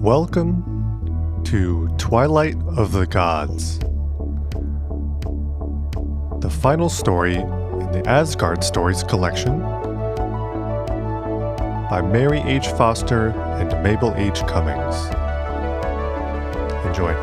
Welcome to Twilight of the Gods, the final story in the Asgard Stories collection by Mary H. Foster and Mabel H. Cummings. Enjoy.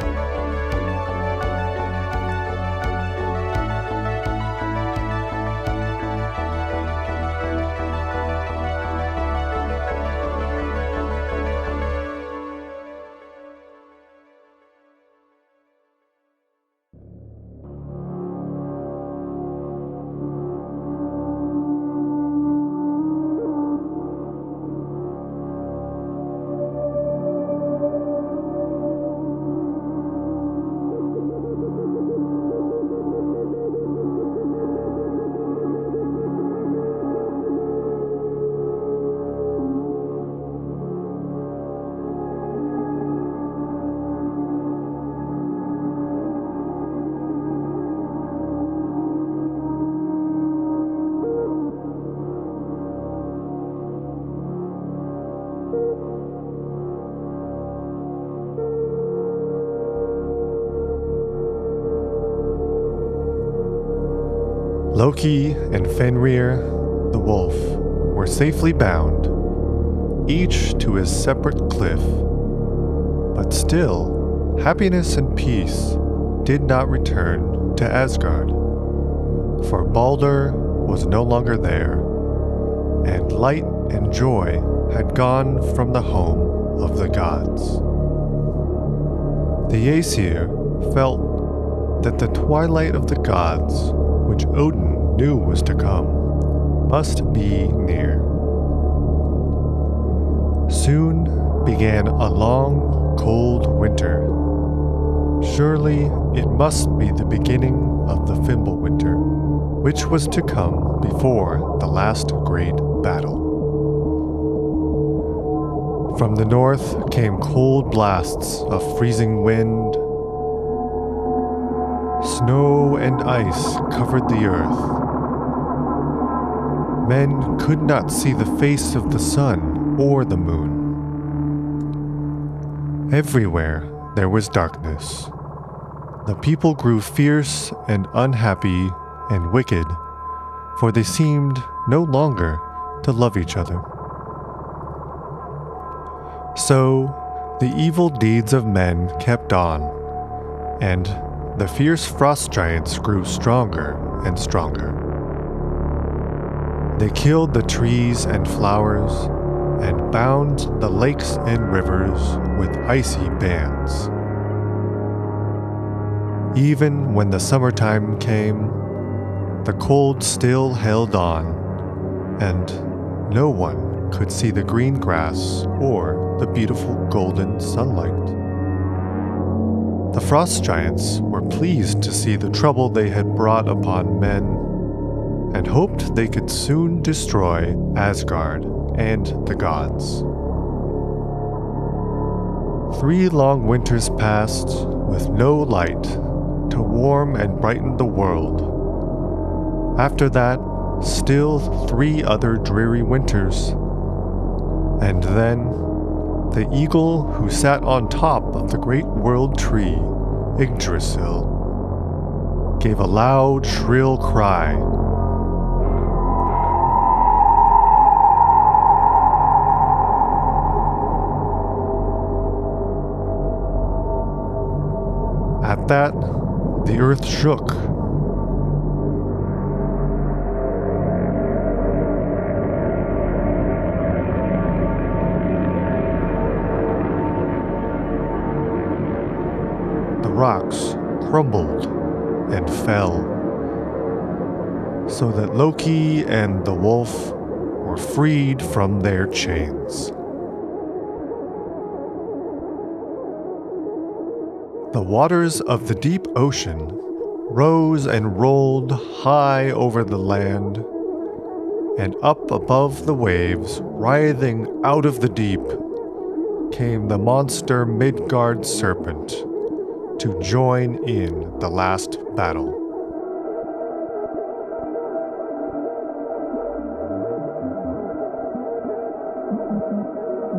Loki and Fenrir, the wolf, were safely bound, each to his separate cliff. But still, happiness and peace did not return to Asgard, for Baldur was no longer there, and light and joy had gone from the home of the gods. The Aesir felt that the twilight of the gods, which Odin knew was to come, must be near. Soon began a long, cold winter. Surely it must be the beginning of the Fimbulwinter, which was to come before the last great battle. From the north came cold blasts of freezing wind. Snow and ice covered the earth. Men could not see the face of the sun or the moon. Everywhere there was darkness. The people grew fierce and unhappy and wicked, for they seemed no longer to love each other. So the evil deeds of men kept on, and the fierce frost giants grew stronger and stronger. They killed the trees and flowers and bound the lakes and rivers with icy bands. Even when the summertime came, the cold still held on, and no one could see the green grass or the beautiful golden sunlight. The frost giants were pleased to see the trouble they had brought upon men, and hoped they could soon destroy Asgard and the gods. 3 long winters passed with no light to warm and brighten the world. After that, still 3 other dreary winters. And then, the eagle who sat on top of the great world tree, Yggdrasil, gave a loud, shrill cry. At that, the earth shook. The rocks crumbled and fell, so that Loki and the wolf were freed from their chains. The waters of the deep ocean rose and rolled high over the land, and up above the waves, writhing out of the deep, came the monster Midgard serpent to join in the last battle.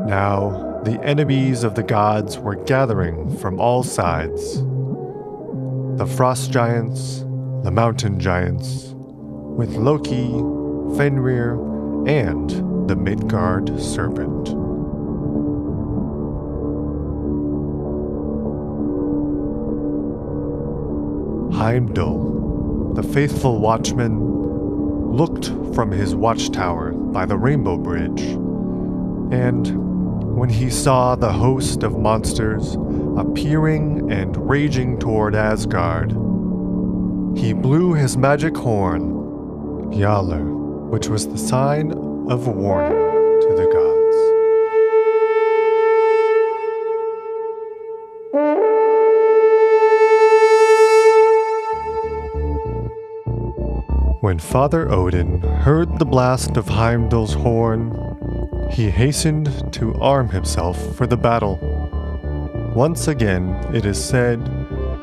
Now, the enemies of the gods were gathering from all sides. The frost giants, the mountain giants, with Loki, Fenrir, and the Midgard serpent. Heimdall, the faithful watchman, looked from his watchtower by the Rainbow Bridge, and when he saw the host of monsters appearing and raging toward Asgard, he blew his magic horn, Yalr, which was the sign of warning to the gods. When Father Odin heard the blast of Heimdall's horn, he hastened to arm himself for the battle. Once again, it is said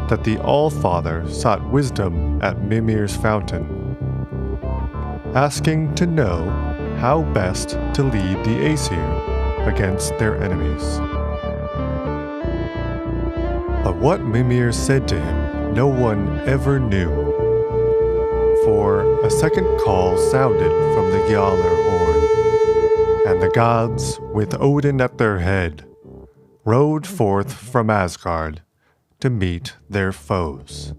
that the All-Father sought wisdom at Mimir's fountain, asking to know how best to lead the Aesir against their enemies. But what Mimir said to him, no one ever knew. For a second call sounded from the Gjallar horn, and the gods, with Odin at their head, rode forth from Asgard to meet their foes.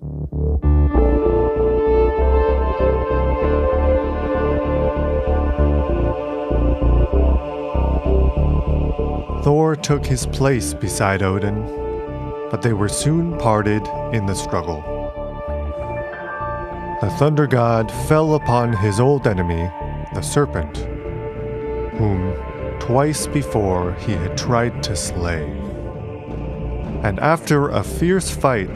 Thor took his place beside Odin, but they were soon parted in the struggle. The Thunder God fell upon his old enemy, the serpent, whom twice before he had tried to slay. And after a fierce fight,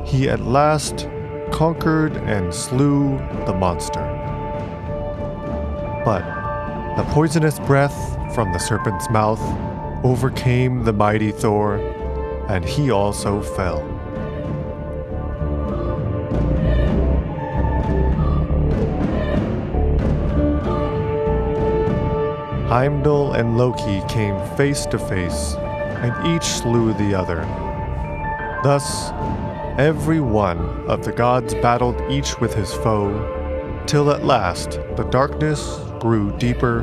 he at last conquered and slew the monster. But the poisonous breath from the serpent's mouth overcame the mighty Thor, and he also fell. Heimdall and Loki came face to face, and each slew the other. Thus, every one of the gods battled each with his foe, till at last the darkness grew deeper,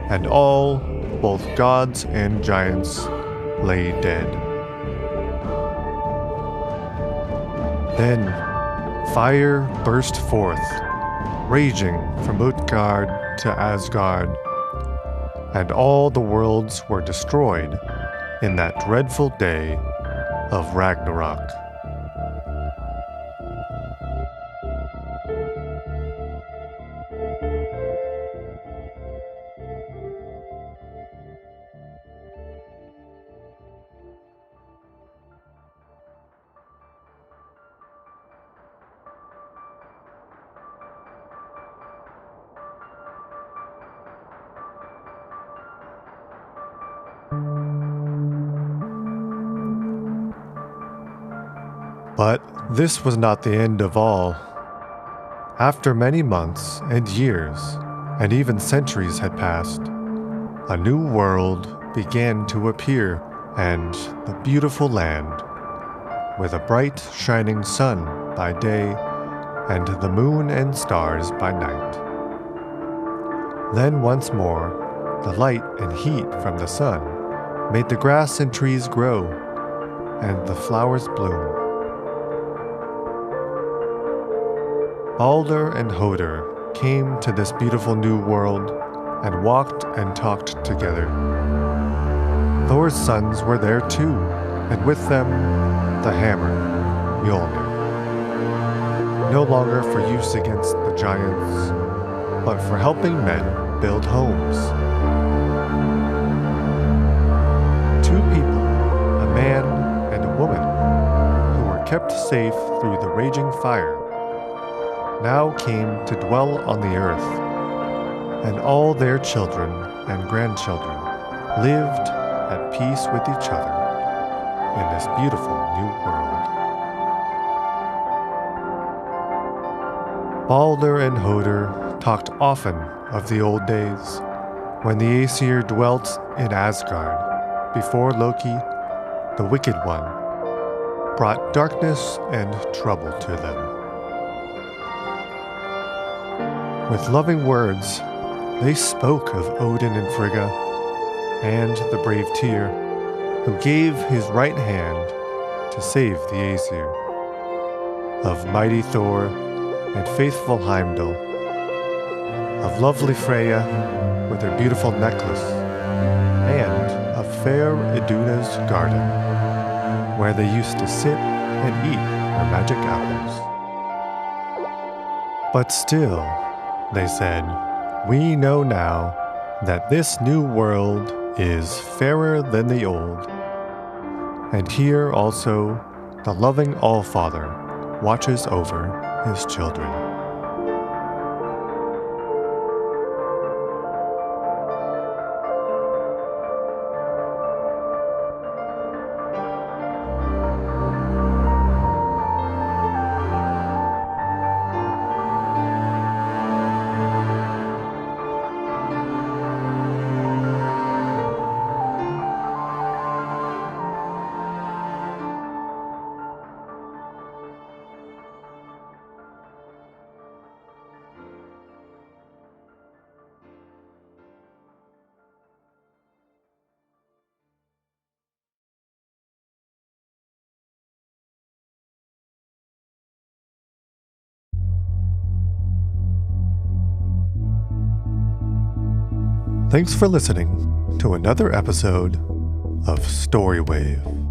and all, both gods and giants, lay dead. Then fire burst forth, raging from Utgard to Asgard, and all the worlds were destroyed in that dreadful day of Ragnarok. But this was not the end of all. After many months and years, and even centuries had passed, a new world began to appear, and the beautiful land, with a bright shining sun by day, and the moon and stars by night. Then once more, the light and heat from the sun made the grass and trees grow, and the flowers bloom. Balder and Hoder came to this beautiful new world and walked and talked together. Thor's sons were there too, and with them the hammer, Mjolnir. No longer for use against the giants, but for helping men build homes. Two people, a man and a woman, who were kept safe through the raging fire, now came to dwell on the earth, and all their children and grandchildren lived at peace with each other in this beautiful new world. Balder and Hoder talked often of the old days when the Aesir dwelt in Asgard before Loki, the Wicked One, brought darkness and trouble to them. With loving words, they spoke of Odin and Frigga, and the brave Tyr, who gave his right hand to save the Aesir, of mighty Thor and faithful Heimdall, of lovely Freya with her beautiful necklace, and of fair Iduna's garden, where they used to sit and eat their magic apples. But still, they said, we know now that this new world is fairer than the old. And here also the loving All-Father watches over his children. Thanks for listening to another episode of Storywave.